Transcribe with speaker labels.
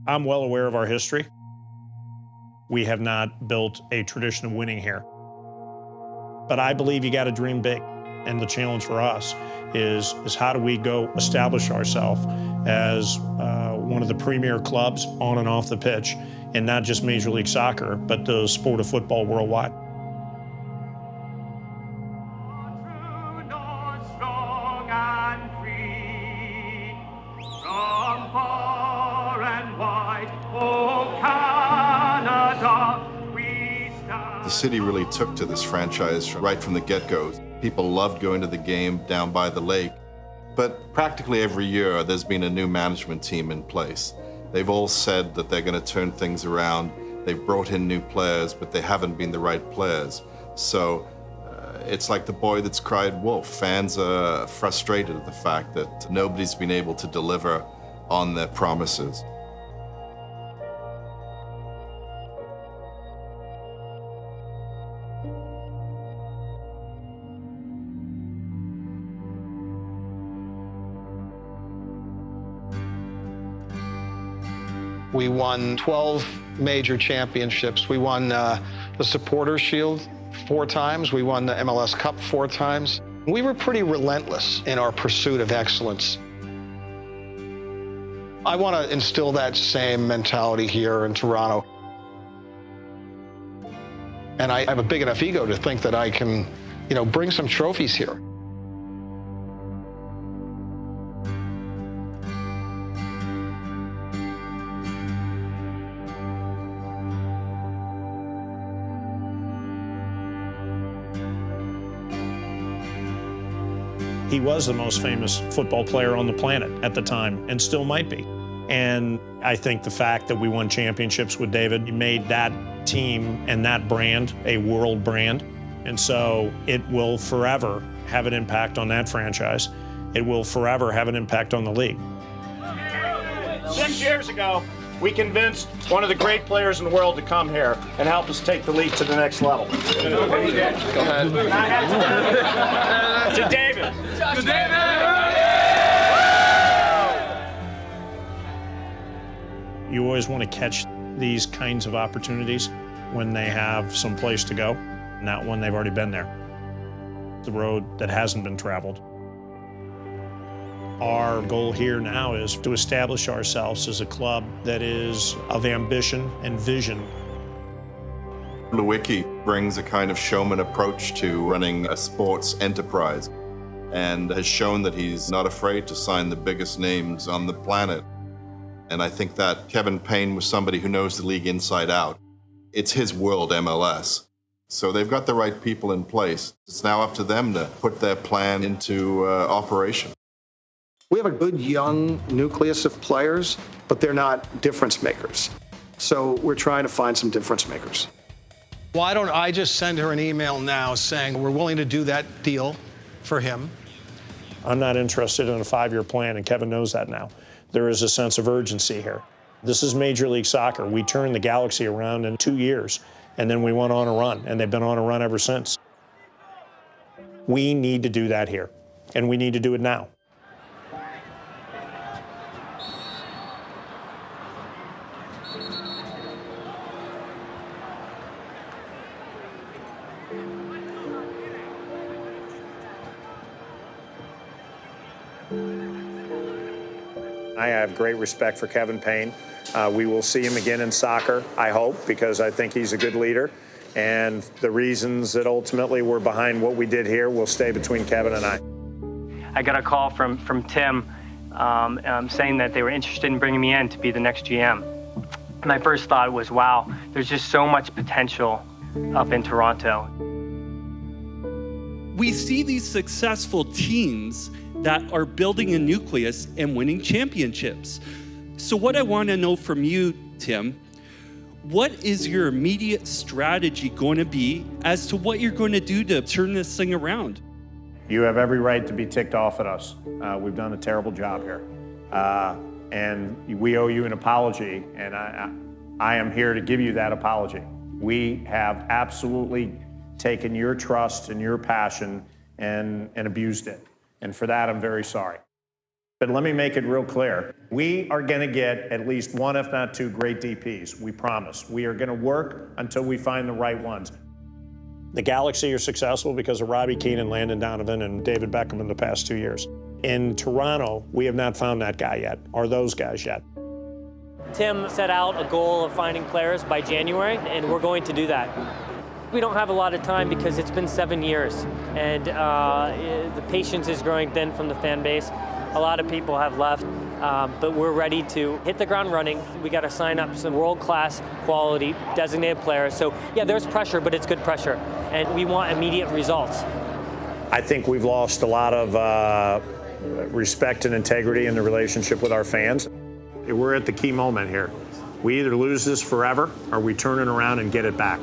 Speaker 1: I'm well aware of our history. We have not built a tradition of winning here. But I believe you got to dream big. And the challenge for us is how do we go establish ourselves as one of the premier clubs on and off the pitch, and not just Major League Soccer, but the sport of football worldwide.
Speaker 2: The city really took to this franchise right from the get-go. People loved going to the game down by the lake. But practically every year, there's been a new management team in place. They've all said that they're going to turn things around. They've brought in new players, but they haven't been the right players. So it's like the boy that's cried wolf. Fans are frustrated at the fact that nobody's been able to deliver on their promises.
Speaker 3: We won 12 major championships. We won the Supporters' Shield 4 times. We won the MLS Cup 4 times. We were pretty relentless in our pursuit of excellence. I want to instill that same mentality here in Toronto. And I have a big enough ego to think that I can, bring some trophies here.
Speaker 1: He was the most famous football player on the planet at the time, and still might be. And I think the fact that we won championships with David made that team and that brand a world brand. And so it will forever have an impact on that franchise. It will forever have an impact on the league.
Speaker 4: 6 years ago, we convinced one of the great players in the world to come here and help us take the league to the next level. Go ahead. To David. To David!
Speaker 1: You always want to catch these kinds of opportunities when they have some place to go, not when they've already been there. The road that hasn't been traveled. Our goal here now is to establish ourselves as a club that is of ambition and vision.
Speaker 2: Lewicki brings a kind of showman approach to running a sports enterprise and has shown that he's not afraid to sign the biggest names on the planet. And I think that Kevin Payne was somebody who knows the league inside out. It's his world, MLS. So they've got the right people in place. It's now up to them to put their plan into operation.
Speaker 3: We have a good young nucleus of players, but they're not difference makers. So we're trying to find some difference makers. Why don't I just send her an email now saying we're willing to do that deal for him?
Speaker 1: I'm not interested in a 5-year plan, and Kevin knows that now. There is a sense of urgency here. This is Major League Soccer. We turned the Galaxy around in 2 years, and then we went on a run, and they've been on a run ever since. We need to do that here, and we need to do it now. I have great respect for Kevin Payne. We will see him again in soccer, I hope, because I think he's a good leader. And the reasons that ultimately were behind what we did here will stay between Kevin and I.
Speaker 5: I got a call from Tim saying that they were interested in bringing me in to be the next GM. My first thought was, wow, there's just so much potential up in Toronto.
Speaker 6: We see these successful teams that are building a nucleus and winning championships. So what I want to know from you, Tim, what is your immediate strategy going to be as to what you're going to do to turn this thing around?
Speaker 1: You have every right to be ticked off at us. We've done a terrible job here. And we owe you an apology, and I am here to give you that apology. We have absolutely taken your trust and your passion and abused it. And for that, I'm very sorry. But let me make it real clear. We are going to get at least one, if not two, great DPs. We promise. We are going to work until we find the right ones. The Galaxy are successful because of Robbie Keane and Landon Donovan and David Beckham in the past 2 years. In Toronto, we have not found that guy yet, or those guys yet.
Speaker 7: Tim set out a goal of finding players by January, and we're going to do that. We don't have a lot of time because it's been 7 years, and the patience is growing thin from the fan base. A lot of people have left, but we're ready to hit the ground running. We got to sign up some world-class quality designated players. So yeah, there's pressure, but it's good pressure, and we want immediate results.
Speaker 1: I think we've lost a lot of respect and integrity in the relationship with our fans. We're at the key moment here. We either lose this forever or we turn it around and get it back.